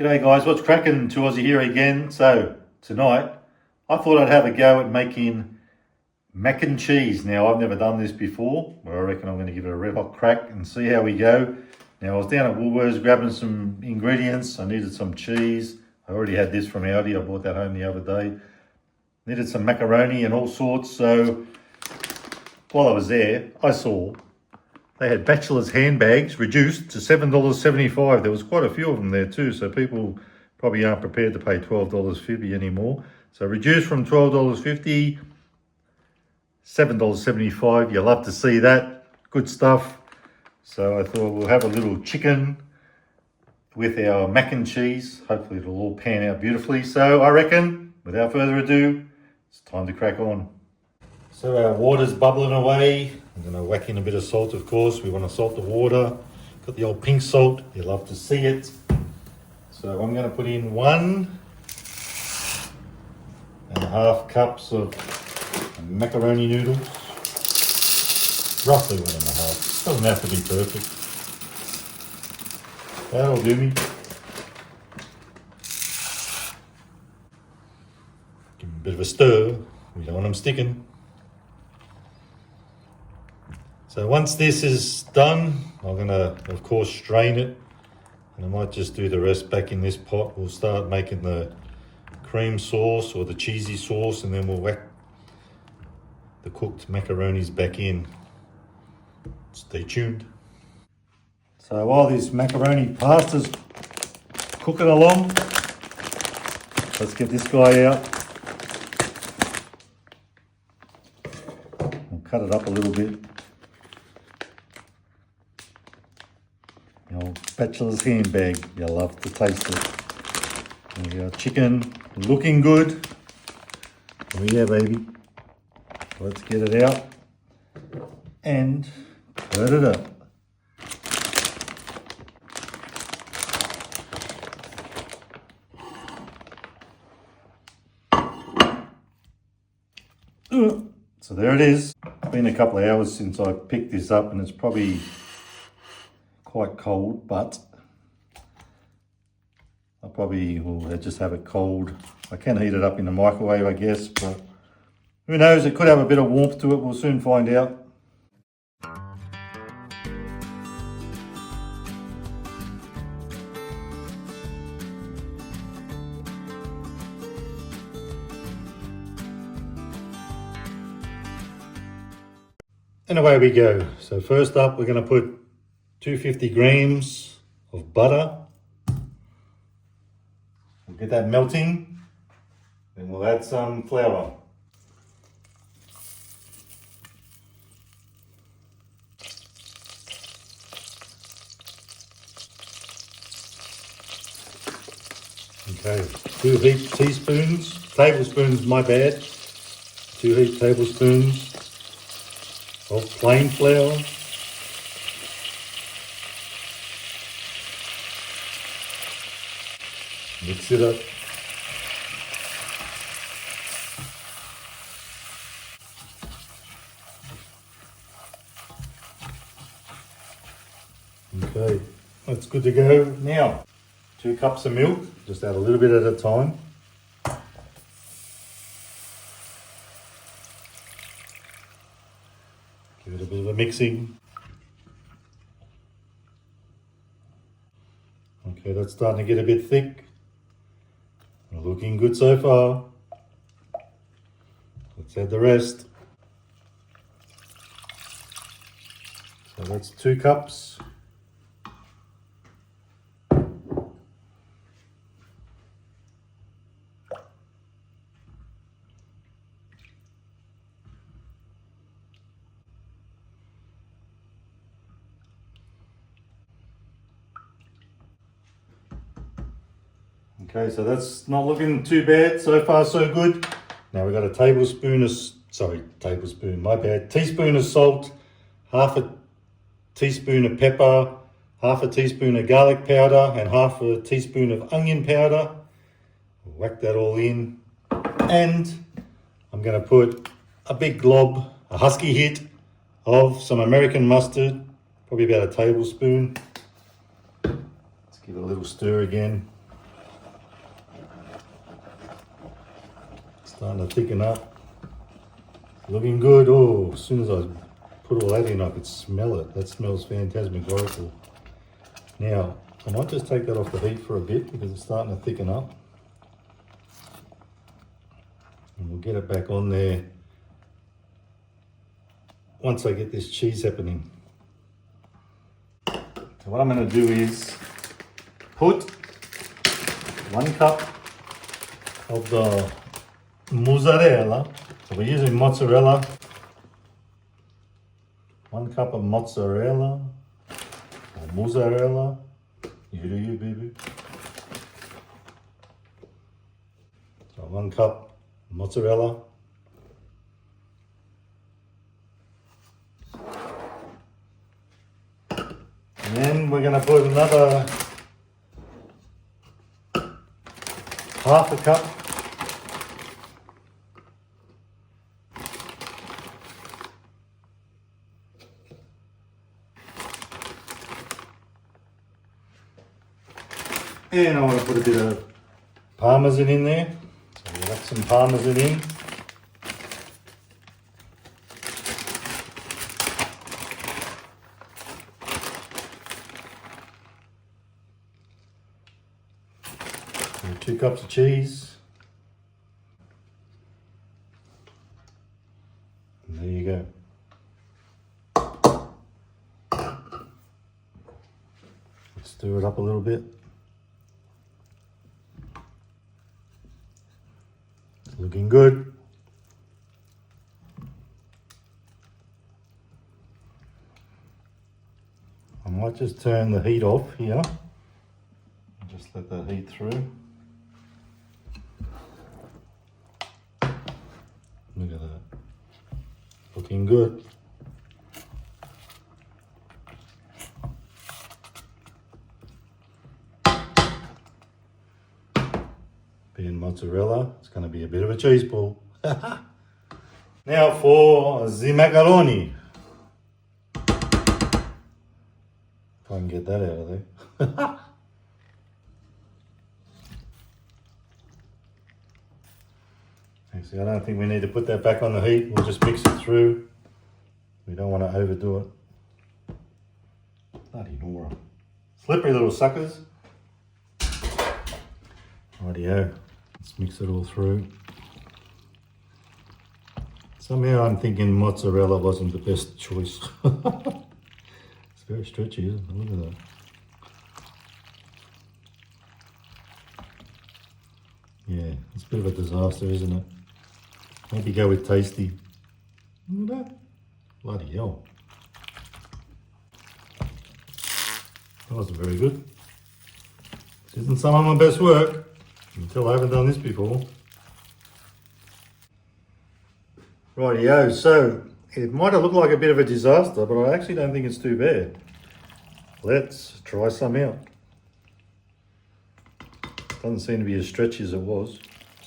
G'day guys, what's cracking? To Aussie here again. So tonight I thought I'd have a go at making mac and cheese. Now I've never done this before, but I reckon I'm going to give it a red hot crack and see how we go. Now I was down at Woolworths grabbing some ingredients. I needed some cheese. I already had this from Aldi. I brought that home the other day. Needed some macaroni and all sorts. So while I was there, I saw they had bachelor's handbags reduced to $7.75. There was quite a few of them there too, so people probably aren't prepared to pay $12.50 anymore. So reduced from $12.50, $7.75. You love to see that. Good stuff. So I thought we'll have a little chicken with our mac and cheese. Hopefully it'll all pan out beautifully. So I reckon, without further ado, it's time to crack on. So our water's bubbling away. I'm going to whack in a bit of salt, of course. We want to salt the water. Got the old pink salt. You love to see it. So I'm going to put in 1.5 cups of macaroni noodles. Roughly 1.5. Doesn't have to be perfect. That'll do me. Give them a bit of a stir. We don't want them sticking. So once this is done, I'm going to, of course, strain it. And I might just do the rest back in this pot. We'll start making the cream sauce or the cheesy sauce, and then we'll whack the cooked macaronis back in. Stay tuned. So while this macaroni pasta's cooking along, let's get this guy out. We'll cut it up a little bit. Old bachelor's handbag, you love to taste it. There we go, chicken looking good. Oh yeah, baby. Let's get it out and cut it up. So there it is. It's been a couple of hours since I picked this up, and it's probably quite cold, but I probably will just have it cold. I can heat it up in the microwave, I guess, but who knows, it could have a bit of warmth to it. We'll soon find out. And away we go. So first up, we're going to put 250 grams of butter. We'll get that melting. Then we'll add some flour. Okay, 2 heaped tablespoons, my bad. 2 heaped tablespoons of plain flour. Mix it up. Okay, that's good to go. Now, 2 cups of milk, just add a little bit at a time. Give it a bit of a mixing. Okay, that's starting to get a bit thick. Looking good so far. Let's add the rest. So that's 2 cups. Okay, so that's not looking too bad. So far, so good. Now we've got a teaspoon of salt, half a teaspoon of pepper, half a teaspoon of garlic powder, and half a teaspoon of onion powder. Whack that all in. And I'm going to put a big glob, a husky hit of some American mustard, probably about a tablespoon. Let's give it a little stir again. Starting to thicken up. Looking good. Oh, as soon as I put all that in, I could smell it. That smells phantasmagorical. Now, I might just take that off the heat for a bit because it's starting to thicken up. And we'll get it back on there once I get this cheese happening. So what I'm going to do is put 1 cup of the mozzarella. So we're using mozzarella. 1 cup of mozzarella. Or mozzarella. You do you, baby. So 1 cup mozzarella. And then we're going to put another half a cup and I want to put a bit of parmesan in there. So we'll add some parmesan in. And 2 cups of cheese. And there you go. Stir it up a little bit. It's looking good. I might just turn the heat off here. Just let that heat through. Look at that. Looking good. Being mozzarella, it's going to be a bit of a cheese ball. Now for the macaroni. If I can get that out of there. See, I don't think we need to put that back on the heat. We'll just mix it through. We don't want to overdo it. Bloody Nora. Slippery little suckers. Rightio. Let's mix it all through. Somehow I'm thinking mozzarella wasn't the best choice. It's very stretchy, isn't it? Look at that. Yeah, it's a bit of a disaster, isn't it? Maybe go with tasty. Look at that. Bloody hell. That wasn't very good. This isn't some of my best work. You can tell I haven't done this before. Rightio, so it might have looked like a bit of a disaster, but I actually don't think it's too bad. Let's try some out. Doesn't seem to be as stretchy as it was.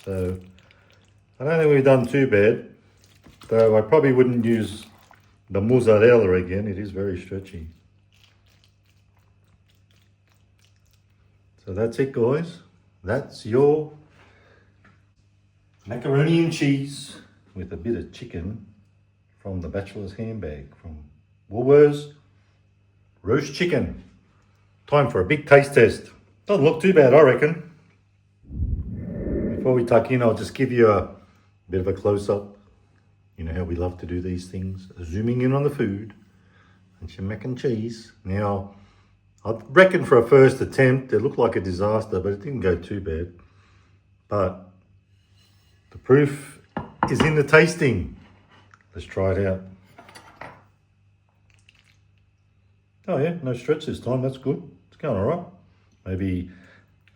So I don't think we've done too bad, though I probably wouldn't use the mozzarella again. It is very stretchy. So that's it, guys. That's your macaroni and cheese with a bit of chicken from the bachelor's handbag from Woolworths. Roast chicken. Time for a big taste test. Doesn't look too bad, I reckon. Before we tuck in, I'll just give you a bit of a close-up. You know how we love to do these things. Zooming in on the food. And some mac and cheese. Now, I reckon for a first attempt, it looked like a disaster, but it didn't go too bad. But the proof is in the tasting. Let's try it out. Oh yeah, no stretch this time, that's good. It's going all right. Maybe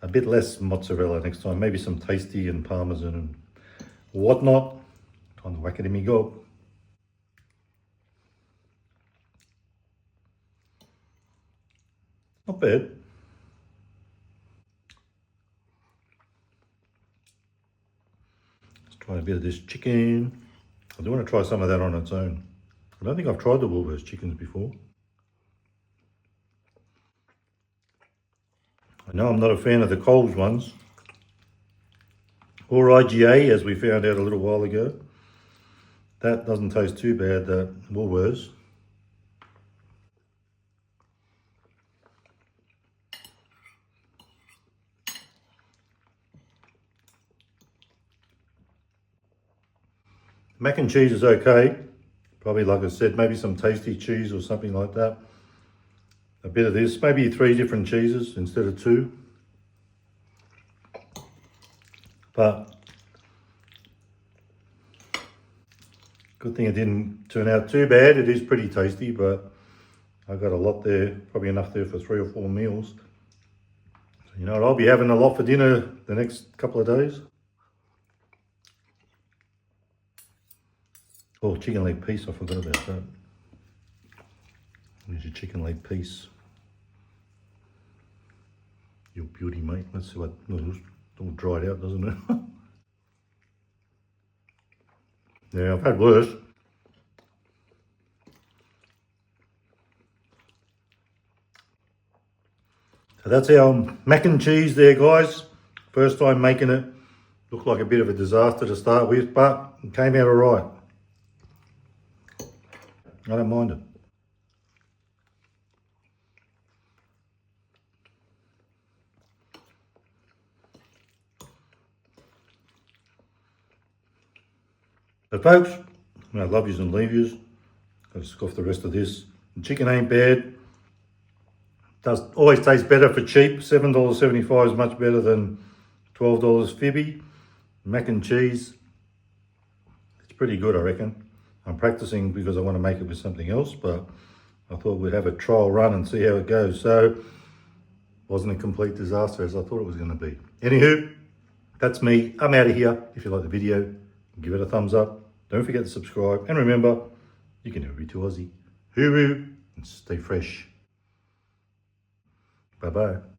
a bit less mozzarella next time. Maybe some tasty and parmesan and whatnot. Time to whack it in me gob. Not bad. Let's try a bit of this chicken. I do want to try some of that on its own. I don't think I've tried the Woolworths chickens before. I know I'm not a fan of the Coles ones. or IGA, as we found out a little while ago. That doesn't taste too bad, the Woolworths. Mac and cheese is okay. Probably, like I said, maybe some tasty cheese or something like that. A bit of this, maybe 3 different cheeses instead of 2. But good thing it didn't turn out too bad. It is pretty tasty, but I got a lot there, probably enough there for 3 or 4 meals. So, you know what, I'll be having a lot for dinner the next couple of days. Oh, chicken leg piece, I forgot about that. There's your chicken leg piece. Your beauty, mate. Let's see what, it's all dried out, doesn't it? Yeah, I've had worse. So that's our mac and cheese there, guys. First time making it. Looked like a bit of a disaster to start with, but it came out all right. I don't mind it. So folks, I love yous and leave yous. Got to scoff the rest of this. The chicken ain't bad. Does always taste better for cheap. $7.75 is much better than $12 Phoebe. Mac and cheese, it's pretty good, I reckon. I'm practicing because I want to make it with something else, but I thought we'd have a trial run and see how it goes. So, wasn't a complete disaster as I thought it was going to be. Anywho, that's me. I'm out of here. If you like the video, give it a thumbs up. Don't forget to subscribe. And remember, you can never be too Aussie. Hooroo and stay fresh. Bye-bye.